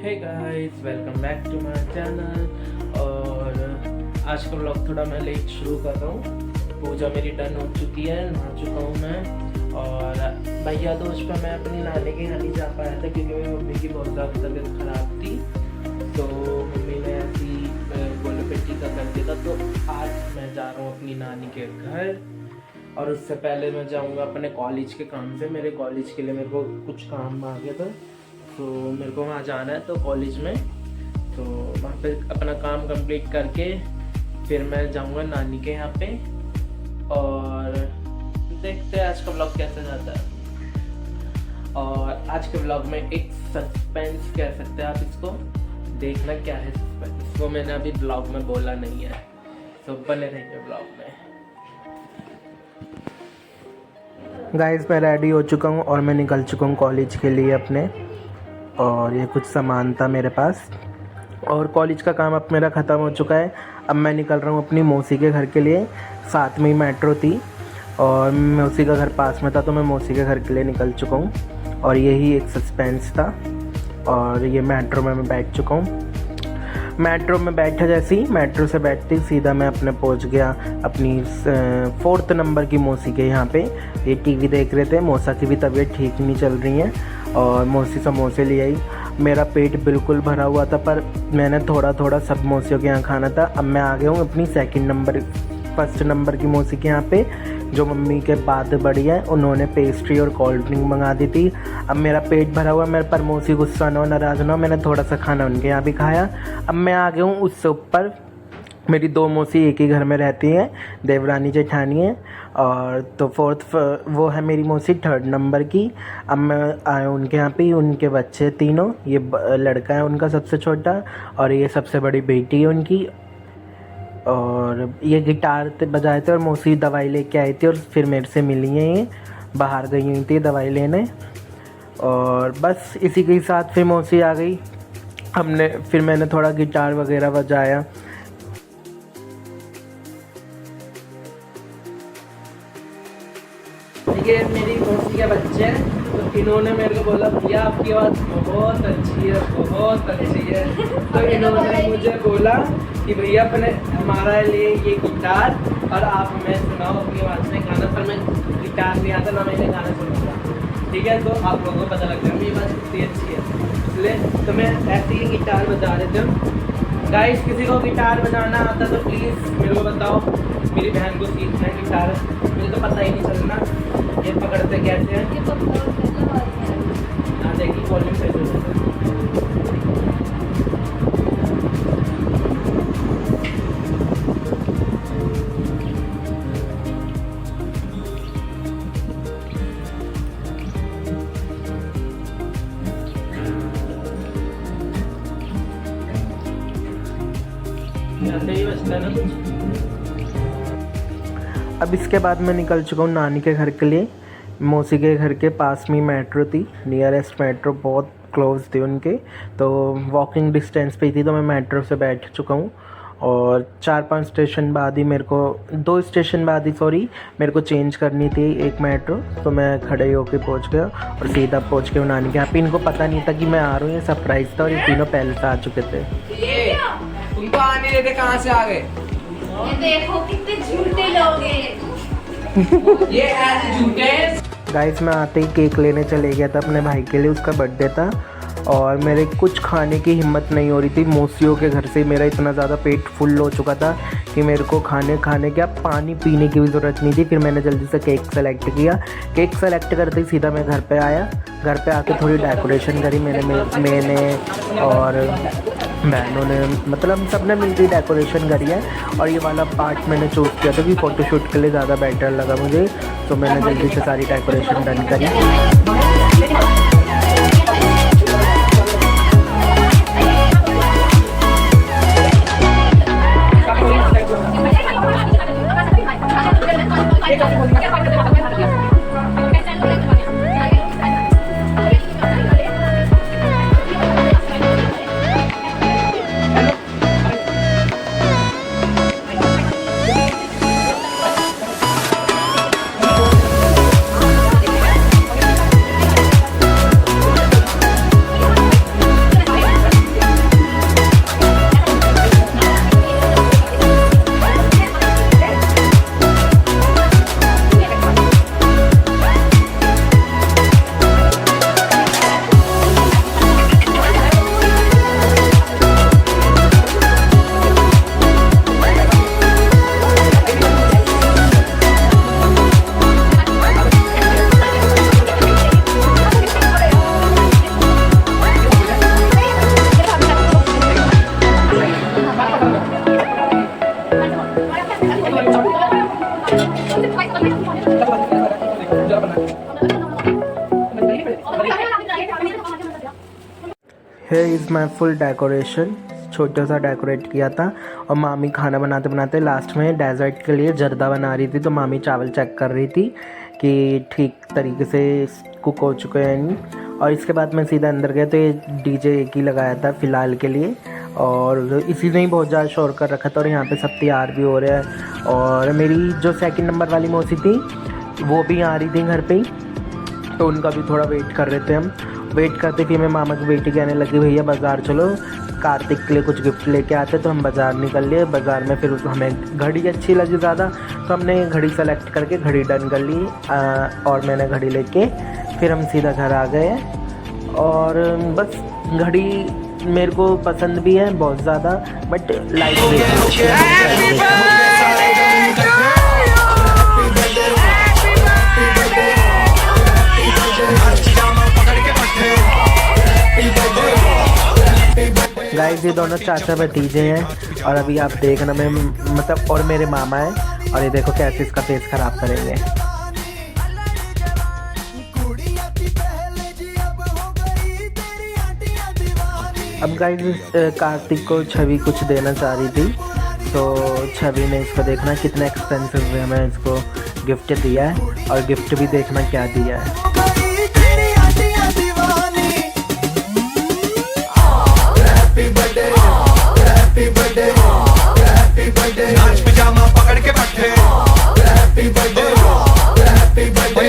Hey guys, welcome back to my channel. और आज का व्लॉग थोड़ा मैं लेट शुरू कर रहा हूँ। पूजा मेरी डन हो चुकी है, नहा चुका हूँ मैं। और भैया दोस्त पर मैं अपनी नानी के यहाँ नहीं जा पाया था क्योंकि मेरी मम्मी की बहुत ज़्यादा तबीयत ख़राब थी। तो मम्मी ने ऐसी गोले पेटी का कर दिया था। तो आज मैं जा रहा हूँ अपनी नानी के घर। और उससे पहले मैं जाऊँगा अपने कॉलेज के काम से। मेरे कॉलेज के लिए मेरे को कुछ काम आ गया था, तो मेरे को वहाँ जाना है। तो कॉलेज में तो वहाँ पे अपना काम कंप्लीट करके फिर मैं जाऊँगा नानी के यहाँ पे। और देखते हैं आज का व्लॉग कैसे जाता है। और आज के व्लॉग में एक सस्पेंस कह सकते हैं आप इसको। देखना क्या है सस्पेंस, इसको मैंने अभी व्लॉग में बोला नहीं है, तो बने रहेंगे व्लॉग में। गाइस, मैं रेडी हो चुका हूँ और मैं निकल चुका हूँ कॉलेज के लिए अपने। और ये कुछ सामान था मेरे पास और कॉलेज का काम अब मेरा ख़त्म हो चुका है। अब मैं निकल रहा हूँ अपनी मौसी के घर के लिए। साथ में ही मेट्रो थी और मौसी का घर पास में था, तो मैं मौसी के घर के लिए निकल चुका हूँ। और यही एक सस्पेंस था। और ये मेट्रो में मैं बैठ चुका हूँ। मेट्रो में बैठा जैसे ही मेट्रो से बैठते ही सीधा मैं अपने पहुंच गया अपनी 4th नंबर की मौसी के यहाँ पे। ये टीवी देख रहे थे। मौसा की भी तबीयत ठीक नहीं चल रही है और मौसी समोसे ले आई। मेरा पेट बिल्कुल भरा हुआ था, पर मैंने थोड़ा थोड़ा सब मौसियों के यहाँ खाना था। अब मैं आ गया हूँ अपनी 1st नंबर की मौसी के यहाँ पे, जो मम्मी के बाद बड़ी है। उन्होंने पेस्ट्री और कोल्ड ड्रिंक मंगा दी थी। अब मेरा पेट भरा हुआ, मेरे पर मौसी गुस्सा ना हो, नाराज़ ना हो। मैंने थोड़ा सा खाना उनके यहाँ भी खाया। अब मैं आ गया हूँ उससे ऊपर। मेरी 2 मौसी एक ही घर में रहती हैं, देवरानी जेठानी है। और तो 4th वो है मेरी मौसी 3rd नंबर की। अब मैं आया उनके यहाँ पे। उनके बच्चे तीनों, ये लड़का है उनका सबसे छोटा और ये सबसे बड़ी बेटी है उनकी। और ये गिटार बजाए थे और मौसी दवाई लेके आई थी और फिर मेरे से मिली हैं। ये बाहर गई हुई थी दवाई लेने। और बस इसी के साथ फिर मौसी आ गई। फिर मैंने थोड़ा गिटार वगैरह बजाया। ये मेरी मौसी के बच्चे हैं, तो इन्होंने मेरे को बोला भैया आपकी आवाज़ बहुत अच्छी है, बहुत अच्छी है। तो इन्होंने मुझे बोला कि भैया अपने हमारा लिए ये गिटार और आप हमें सुनाओ अपनी आवाज़ में गाना। पर मैं गिटार नहीं आता ना, मैंने गाना सुना। ठीक है, तो आप लोगों को पता लग जाएगा मेरी आवाज़ कितनी अच्छी है। इसलिए तो मैं ऐसे ही गिटार बजा रहे थे। गाइस, किसी को गिटार बजाना आता तो प्लीज़ मेरे को बताओ। मेरी बहन को सीखना है गिटार, मुझे तो पता ही नहीं चलना ये पकड़ते कैसे हैं। हाँ देखिए, वॉल्यूम सही हो। ऐसे ही बचता है ना कुछ। अब इसके बाद मैं निकल चुका हूँ नानी के घर के लिए। मौसी के घर के पास में मेट्रो थी, नियरेस्ट मेट्रो बहुत क्लोज थी उनके, तो वॉकिंग डिस्टेंस पे ही थी। तो मैं मेट्रो से बैठ चुका हूँ और 4-5 स्टेशन बाद ही 2 स्टेशन बाद ही मेरे को चेंज करनी थी एक मेट्रो। तो मैं खड़े होके पहुँच गया और सीधा पहुँच गया नानी के यहाँ पे। इनको पता नहीं था कि मैं आ रहा हूँ, ये सरप्राइज़ था और ये तीनों पहले से आ चुके थे। ये तुमको आने देते, कहाँ से आ गए? ये देखो कितने झूठे लोग हैं। ये ऐसे झूठे। गाइस, मैं आते ही केक लेने चले गया था अपने भाई के लिए, उसका बर्थडे था। और मेरे कुछ खाने की हिम्मत नहीं हो रही थी। मौसियों के घर से मेरा इतना ज़्यादा पेट फुल हो चुका था कि मेरे को खाने क्या पानी पीने की भी ज़रूरत नहीं थी। फिर मैंने जल्दी से केक सेलेक्ट किया। केक सेलेक्ट करते ही सीधा मैं घर पे आया। घर पे आके थोड़ी डेकोरेशन करी मैंने और बहनों ने, मतलब हम सब ने मिलकर डेकोरेशन करी है। और ये वाला पार्ट मैंने चूज़ किया था कि फ़ोटोशूट के लिए ज़्यादा बेटर लगा मुझे, तो मैंने जल्दी से सारी डेकोरेशन डन करी। here is my full decoration, छोटा सा डेकोरेट किया था। और मामी खाना बनाते बनाते लास्ट में डेजर्ट के लिए जर्दा बना रही थी, तो मामी चावल चेक कर रही थी कि ठीक तरीके से कुक हो चुके हैं नहीं। और इसके बाद मैं सीधा अंदर गया, तो ये डीजे एक ही लगाया था फ़िलहाल के लिए, और इसी ने ही बहुत ज़्यादा शोर कर रखा था। और यहाँ पे सब तैयार भी हो रहे हैं। और मेरी जो 2nd नंबर वाली मौसी थी वो भी आ रही थी घर पे ही, तो उनका भी थोड़ा वेट कर रहे थे हम। वेट करते फिर मैं मामा की बेटी कहने लगी भैया बाज़ार चलो, कार्तिक के लिए कुछ गिफ्ट लेके आते। तो हम बाज़ार निकल लिए। बाज़ार में फिर हमें घड़ी अच्छी लगी ज़्यादा, तो हमने घड़ी सेलेक्ट करके घड़ी डन कर ली। और मैंने घड़ी लेके फिर हम सीधा घर आ गए। और बस घड़ी मेरे को पसंद भी है बहुत ज़्यादा, बट लाइट गाइस ये दोनों चाचा भतीजे हैं। और अभी आप देखना मैं मतलब और मेरे मामा हैं, और ये देखो कैसे इसका फेस ख़राब करेंगे। अब गाइस कार्तिक को छवि कुछ देना चाह रही थी, तो छवि ने इसको देखना कितना एक्सपेंसिव वे में इसको गिफ्ट दिया है, और गिफ्ट भी देखना क्या दिया है। नाच पिजामा पकड़ के बैठे,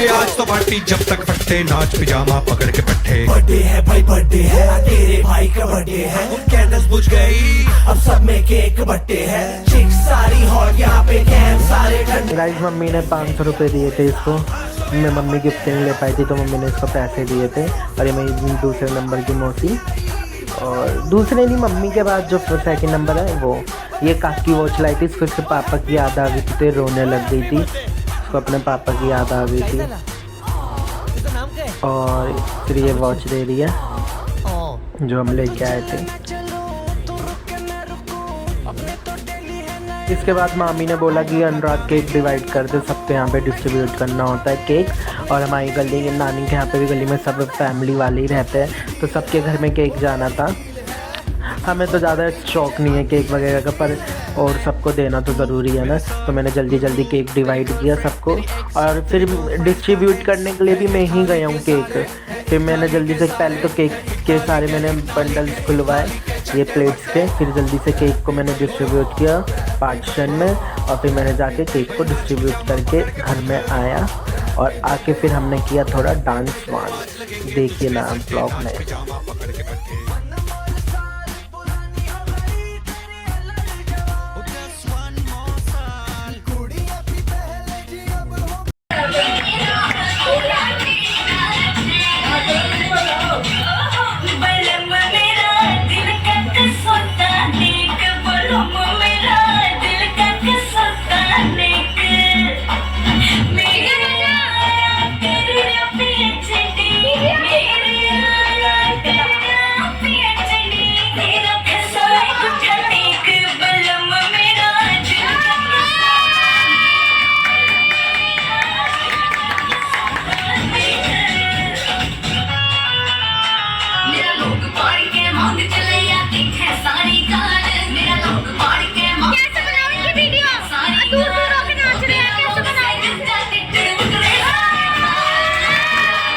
आज तो पार्टी जब तक फटते, नाच पिजामा पकड़ के बैठे। बर्थडे है भाई बर्थडे है, तेरे भाई का बर्थडे है, कैंडल्स बुझ गई अब सब में केक बर्थडे है, चिक्स सारी हॉट यहाँ पे कैम सारे ठंडे। गाइस मम्मी ने 500 रुपये दिए थे इसको, मैं मम्मी गिफ्ट नहीं ले पाई थी तो मम्मी ने इसको पैसे दिए थे। और ये मेरी 2 नंबर की मौसी, और दूसरे नहीं मम्मी के बाद जो 2nd नंबर है वो, ये काकी वॉच लाई थी इसको, इसके पापा की याद आ गई थी, रोने लग गई थी, इसको अपने पापा की याद आ गई थी। और फिर ये वॉच दे रही है जो हम लेके आए थे। इसके बाद मामी ने बोला कि अनुराग केक डिवाइड कर दे, सबके यहाँ पे डिस्ट्रीब्यूट करना होता है केक। और हमारी गली नानी के यहाँ पे भी गली में सब फैमिली वाले ही रहते हैं, तो सबके घर में केक जाना था। हमें तो ज़्यादा शौक नहीं है केक वगैरह का, पर और सबको देना तो ज़रूरी है ना, तो मैंने जल्दी जल्दी केक डिवाइड किया सबको। और फिर डिस्ट्रीब्यूट करने के लिए भी मैं ही गया हूँ केक। फिर मैंने जल्दी से पहले तो केक के सारे मैंने बंडल्स खुलवाए ये प्लेट्स के, फिर जल्दी से केक को मैंने डिस्ट्रीब्यूट किया पार्टीशन में। और फिर मैंने जाके केक को डिस्ट्रीब्यूट करके घर में आया, और आके फिर हमने किया थोड़ा डांस वांस, देखिए ना ब्लॉग में।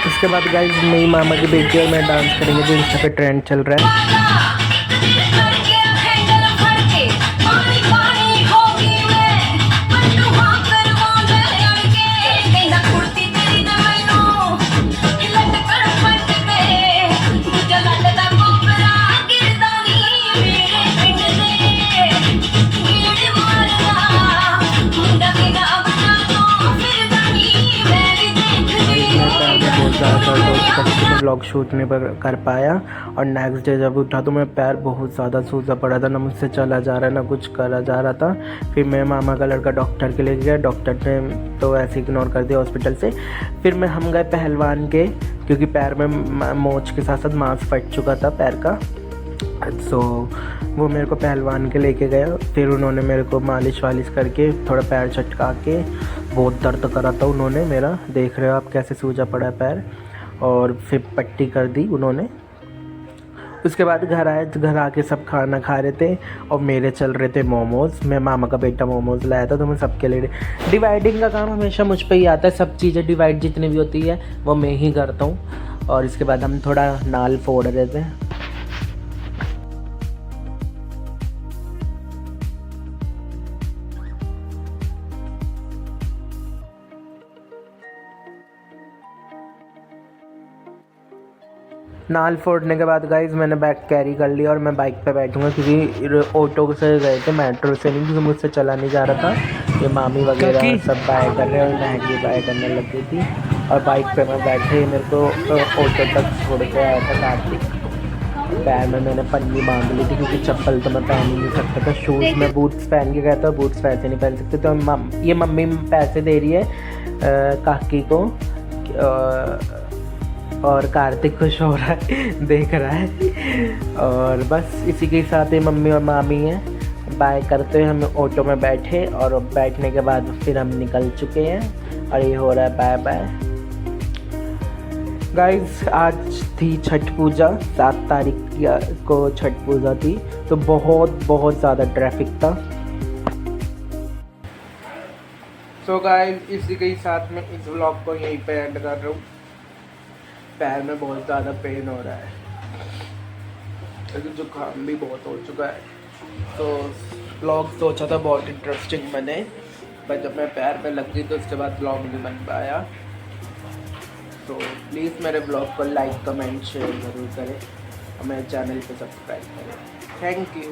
इसके बाद गाइस मेरी मामा की बेटी और मैं डांस करेंगे जो इंस्टा पे ट्रेंड चल रहा है। ब्लॉग शूट नहीं कर पाया, और नेक्स्ट डे जब उठा तो मेरा पैर बहुत ज़्यादा सूजा पड़ा था, ना मुझसे चला जा रहा ना कुछ करा जा रहा था। फिर मैं मामा का लड़का डॉक्टर के लिए गया, डॉक्टर ने तो ऐसे इग्नोर कर दिया हॉस्पिटल से। फिर हम गए पहलवान के, क्योंकि पैर में मोच के साथ साथ मांस फट चुका था पैर का, सो वो मेरे को पहलवान के लेके गया। फिर उन्होंने मेरे को मालिश वालिश करके थोड़ा पैर चटका के, बहुत दर्द करा था उन्होंने मेरा, देख रहे हो आप कैसे सूजा पड़ा है पैर। और फिर पट्टी कर दी उन्होंने, उसके बाद घर आए तो घर आके सब खाना खा रहे थे और मेरे चल रहे थे मोमोज़। मैं मामा का बेटा मोमोज़ लाया था तो मैं सबके लिए डिवाइडिंग का काम हमेशा मुझ पे ही आता है। सब चीज़ें डिवाइड जितनी भी होती है वो मैं ही करता हूँ। और इसके बाद हम थोड़ा नाल फोड़ रहे थे। नाल फोड़ने के बाद गाइज मैंने बैग कैरी कर लिया और मैं बाइक पे बैठूंगा क्योंकि ऑटो से गए थे, मेट्रो से नहीं, क्योंकि मुझसे चला नहीं जा रहा था। ये मामी वगैरह सब बाय कर रहे हैं और मैगी बाय करने लग गई थी और बाइक पे मैं बैठे मेरे को ऑटो तक छोड़ के आया था कार्तिक। पैर में मैंने पन्नी बांध ली थी क्योंकि चप्पल तो मैं पहन ही नहीं सकता था। शूज़ में बूट्स पहन के गया था, बूट्स वैसे नहीं पहन सकते। तो ये मम्मी पैसे दे रही है काकी को और कार्तिक खुश हो रहा है, देख रहा है। और बस इसी के साथ ही मम्मी और मामी हैं। बाय करते हुए हम ऑटो में बैठे और बैठने के बाद फिर हम निकल चुके हैं और ये हो रहा है बाय बाय। गाइस आज थी छठ पूजा, 7 तारीख को छठ पूजा थी तो बहुत ज़्यादा ट्रैफिक था। सो गाइस इसी के साथ में इस व्लॉग को यहीं पे एंड कर रहा हूँ। पैर में बहुत ज़्यादा पेन हो रहा है क्योंकि जुकाम भी बहुत हो चुका है। तो व्लॉग सोचा था बहुत इंटरेस्टिंग बने, पर जब मैं पैर में लग गई तो उसके बाद व्लॉग नहीं बन पाया। तो प्लीज़ मेरे व्लॉग को लाइक कमेंट शेयर ज़रूर करें और मेरे चैनल को सब्सक्राइब करें। Thank you.